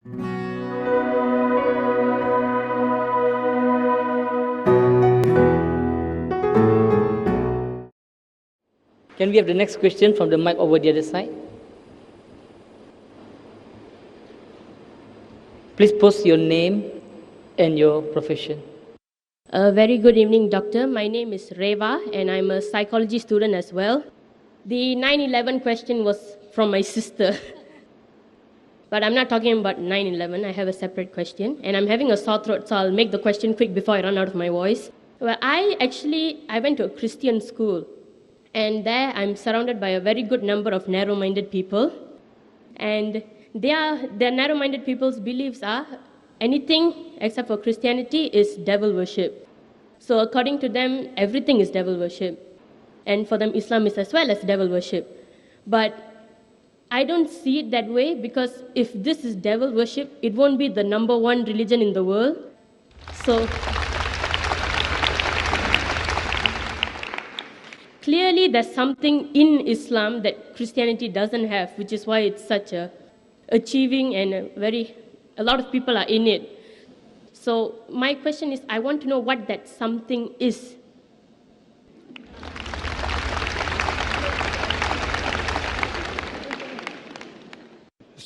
Can we have the next question from the mic over the other side? Please post your name and your profession. A very good evening, Doctor. My name is Reva, and I'm a psychology student as well. The 9/11 question was from my sister. But I'm not talking about 9/11. I have a separate question, and I'm having a sore throat, so I'll make the question quick before I run out of my voice. Well, I went to a Christian school, and there I'm surrounded by a very good number of narrow-minded people, and their narrow-minded people's beliefs are anything except for Christianity is devil worship. So according to them, everything is devil worship, and for them, Islam is as well as devil worship. But I don't see it that way, because if this is devil worship, it won't be the number one religion in the world. So clearly there's something in Islam that Christianity doesn't have, which is why it's such a achieving and a lot of people are in it. So my question is, I want to know what that something is.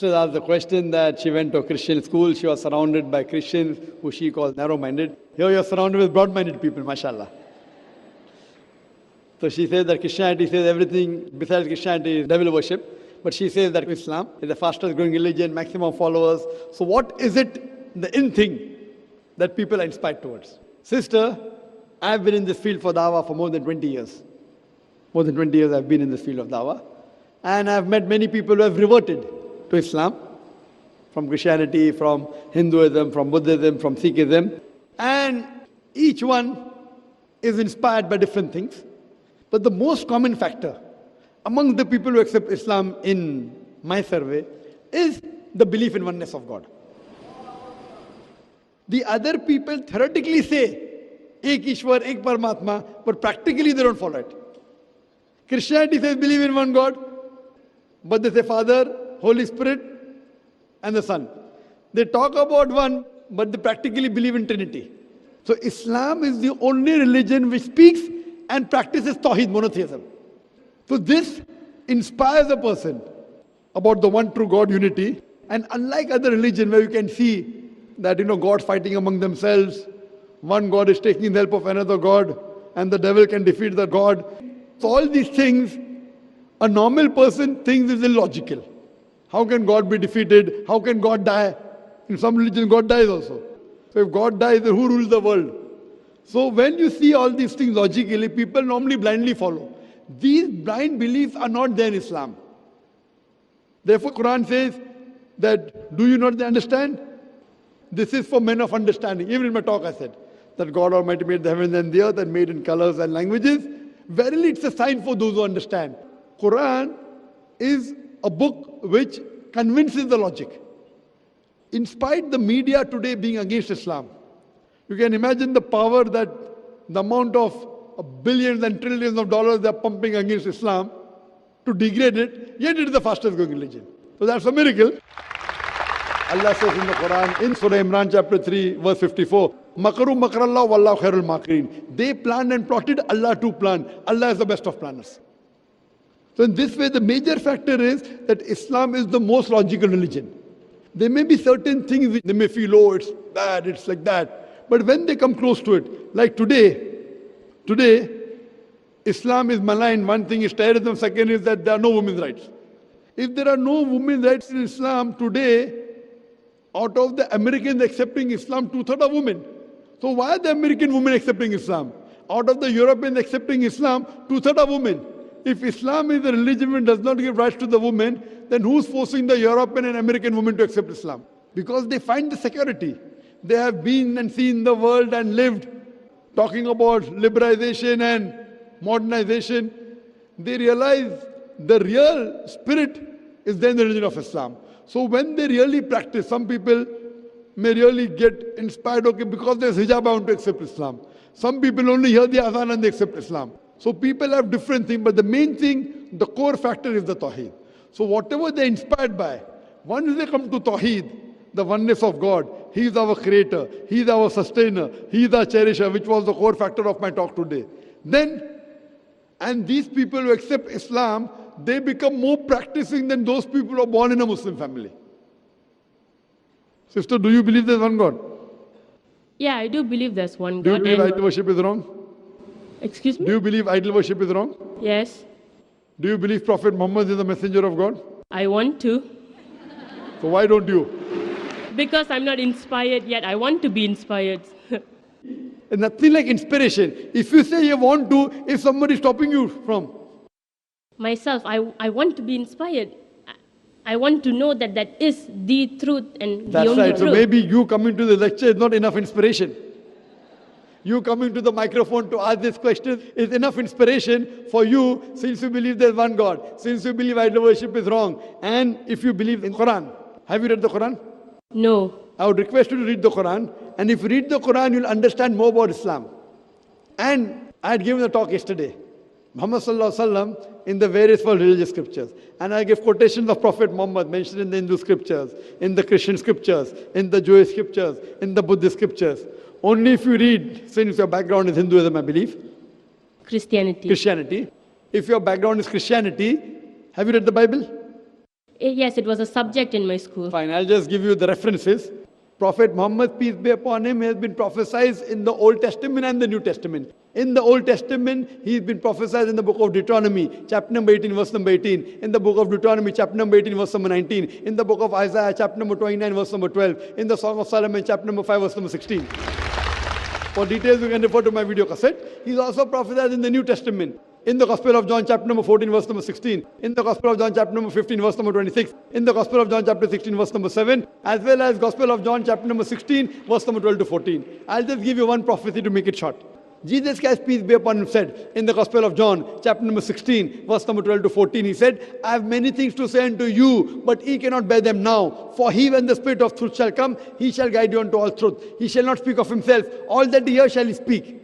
Sister asked the question that she went to a Christian school, she was surrounded by Christians who she calls narrow-minded. Here you're surrounded with broad-minded people, mashallah. So she says that Christianity says everything besides Christianity is devil worship, but she says that Islam is the fastest growing religion, maximum followers. So what is it, the in thing, that people are inspired towards? Sister, I've been in this field for dawah for more than 20 years. More than 20 years I've been in this field of dawah. And I've met many people who have reverted to Islam, from Christianity, from Hinduism, from Buddhism, from Sikhism. And each one is inspired by different things. But the most common factor among the people who accept Islam in my survey is the belief in oneness of God. The other people theoretically say, Ek Ishwar, Ek Paramatma, but practically they don't follow it. Christianity says believe in one God, but they say Father, Holy Spirit, and the Son. They talk about one, but they practically believe in Trinity. So Islam is the only religion which speaks and practices Tawheed, monotheism. So this inspires a person about the one true God unity. And unlike other religion where you can see that, God fighting among themselves, one God is taking the help of another God, and the devil can defeat the God. So all these things, a normal person thinks is illogical. How can God be defeated? How can God die? In some religions, God dies also. So if God dies, then who rules the world? So when you see all these things logically, people normally blindly follow. These blind beliefs are not there in Islam. Therefore, Quran says that, do you not understand? This is for men of understanding. Even in my talk I said that God Almighty made the heavens and the earth and made in colors and languages. Verily, it's a sign for those who understand. Quran is a book which convinces the logic. In spite the media today being against Islam, you can imagine the power that the amount of billions and trillions of dollars they're pumping against Islam to degrade it, yet it is the fastest growing religion. So that's a miracle. Allah says in the Quran, in Surah Imran chapter 3, verse 54, Makaru makarallah wallahu khairul makirin. They planned and plotted, Allah too planned. Allah is the best of planners. So in this way, the major factor is that Islam is the most logical religion. There may be certain things which they may feel, oh, it's bad, it's like that. But when they come close to it, like today, Islam is maligned. One thing is terrorism, second is that there are no women's rights. If there are no women's rights in Islam today, out of the Americans accepting Islam, 2/3 are women. So why are the American women accepting Islam? Out of the Europeans accepting Islam, 2/3 are women. If Islam is a religion which does not give rights to the women, then who's forcing the European and American women to accept Islam? Because they find the security. They have been and seen the world and lived, talking about liberalization and modernization. They realize the real spirit is then the religion of Islam. So when they really practice, some people may really get inspired, okay, because there's hijab, I want to accept Islam. Some people only hear the azan and they accept Islam. So people have different things, but the main thing, the core factor is the Tawheed. So whatever they're inspired by, once they come to Tawheed, the oneness of God. He is our creator. He is our sustainer. He is our cherisher, which was the core factor of my talk today. And these people who accept Islam, they become more practicing than those people who are born in a Muslim family. Sister, do you believe there's one God? Yeah, I do believe there's one Do you God. believe and- idol worship is wrong? Excuse me? Do you believe idol worship is wrong? Yes, Do you believe Prophet Muhammad is the messenger of God? I want to. So why don't you? Because I'm not inspired yet. I want to be inspired. It's nothing like inspiration. If you say you want to, if somebody is stopping you from, Myself, I want to be inspired. I want to know that that is the truth and that's the only right. So truth. maybe you coming to the lecture is not enough inspiration. You coming to the microphone to ask this question is enough inspiration for you, since you believe there's one God, since you believe idol worship is wrong, and if you believe in Quran. Have you read the Quran? No. I would request you to read the Quran, and if you read the Quran, you'll understand more about Islam. And I had given a talk yesterday, Muhammad Sallallahu Alaihi Wasallam, in the various world religious scriptures. And I gave quotations of Prophet Muhammad mentioned in the Hindu scriptures, in the Christian scriptures, in the Jewish scriptures, in the Buddhist scriptures. Only if you read, since your background is Hinduism, I believe, Christianity. If your background is Christianity, have you read the Bible? Yes, it was a subject in my school. Fine, I'll just give you the references. Prophet Muhammad, peace be upon him, has been prophesied in the Old Testament and the New Testament. In the Old Testament, he's been prophesied in the book of Deuteronomy, chapter number 18, verse number 18. In the book of Deuteronomy, chapter number 18, verse number 19. In the book of Isaiah, chapter number 29, verse number 12. In the Song of Solomon, chapter number 5, verse number 16. For details, you can refer to my video cassette. He's also prophesied in the New Testament. In the Gospel of John, chapter number 14, verse number 16. In the Gospel of John, chapter number 15, verse number 26. In the Gospel of John, chapter 16, verse number 7. As well as Gospel of John, chapter number 16, verse number 12 to 14. I'll just give you one prophecy to make it short. Jesus Christ, peace be upon him, said in the Gospel of John, chapter number 16, verse number 12 to 14, he said, I have many things to say unto you, but ye cannot bear them now. For he, when the Spirit of truth shall come, he shall guide you unto all truth. He shall not speak of himself. All that he hears shall he speak.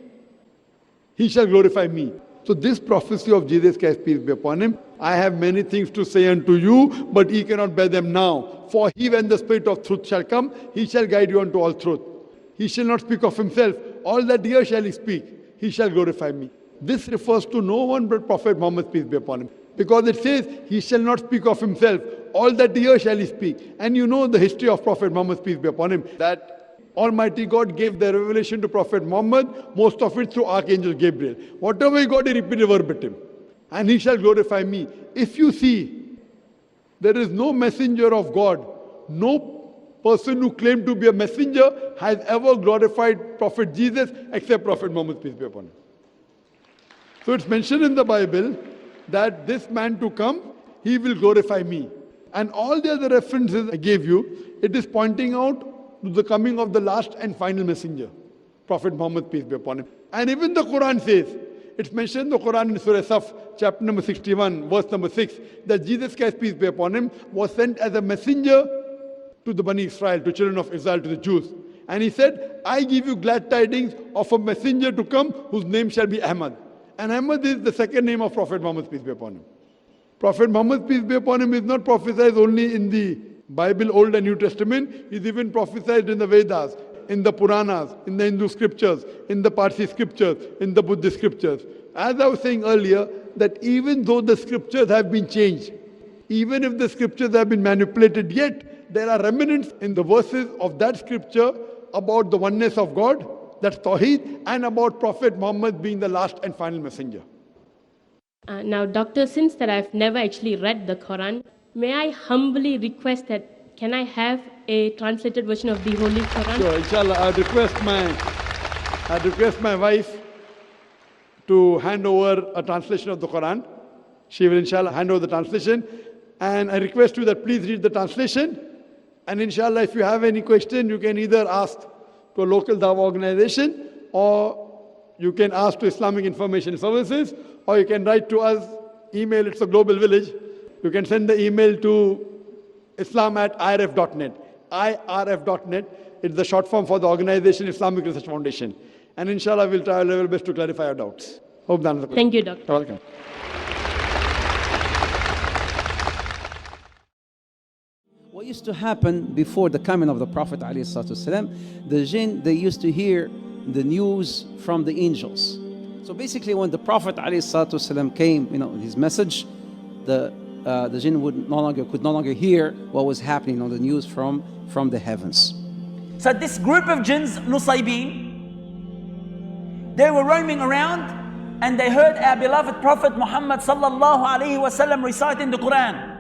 He shall glorify me. So this prophecy of Jesus Christ, peace be upon him, I have many things to say unto you, but ye cannot bear them now. For he, when the Spirit of truth shall come, he shall guide you unto all truth. He shall not speak of himself. All that he hears shall he speak. He shall glorify me. This refers to no one but Prophet Muhammad, peace be upon him. Because it says, he shall not speak of himself. All that he hears shall he speak. And you know the history of Prophet Muhammad, peace be upon him, that Almighty God gave the revelation to Prophet Muhammad, most of it through Archangel Gabriel. Whatever he got, he repeated verbatim. And he shall glorify me. If you see, there is no messenger of God, no person who claimed to be a messenger has ever glorified Prophet Jesus except Prophet Muhammad, peace be upon him. So it's mentioned in the Bible that this man to come, he will glorify me. And all the other references I gave you, it is pointing out to the coming of the last and final messenger, Prophet Muhammad, peace be upon him. And even the Quran says, it's mentioned in the Quran in Surah Saf, chapter number 61, verse number 6, that Jesus Christ, peace be upon him, was sent as a messenger to the Bani Israel, to children of Israel, to the Jews. And he said, I give you glad tidings of a messenger to come whose name shall be Ahmad. And Ahmad is the second name of Prophet Muhammad, peace be upon him. Prophet Muhammad, peace be upon him, is not prophesied only in the Bible, Old and New Testament. He's even prophesied in the Vedas, in the Puranas, in the Hindu scriptures, in the Parsi scriptures, in the Buddhist scriptures. As I was saying earlier, that even though the scriptures have been changed, even if the scriptures have been manipulated, yet there are remnants in the verses of that scripture about the oneness of God, that's Tawheed, and about Prophet Muhammad being the last and final messenger. Now, Doctor, since that I've never actually read the Quran, may I humbly request that can I have a translated version of the Holy Quran? Sure, inshallah, I'd request my wife to hand over a translation of the Quran. She will inshallah hand over the translation. And I request you that please read the translation. And inshallah, if you have any question, you can either ask to a local Dawah organization, or you can ask to Islamic Information Services, or you can write to us, email, it's a global village. You can send the email to islam@irf.net. irf.net, it's the short form for the organization Islamic Research Foundation. And inshallah, we'll try our level best to clarify your doubts. Hope that answers the question. Thank you, Doctor. You're welcome. What used to happen before the coming of the Prophet ﷺ, the jinn, they used to hear the news from the angels. So basically when the Prophet ﷺ came, his message, the jinn could no longer hear what was happening on the news from the heavens. So this group of jinns, Nusaybin, they were roaming around and they heard our beloved Prophet Muhammad sallallahu alaihi wasallam reciting the Quran.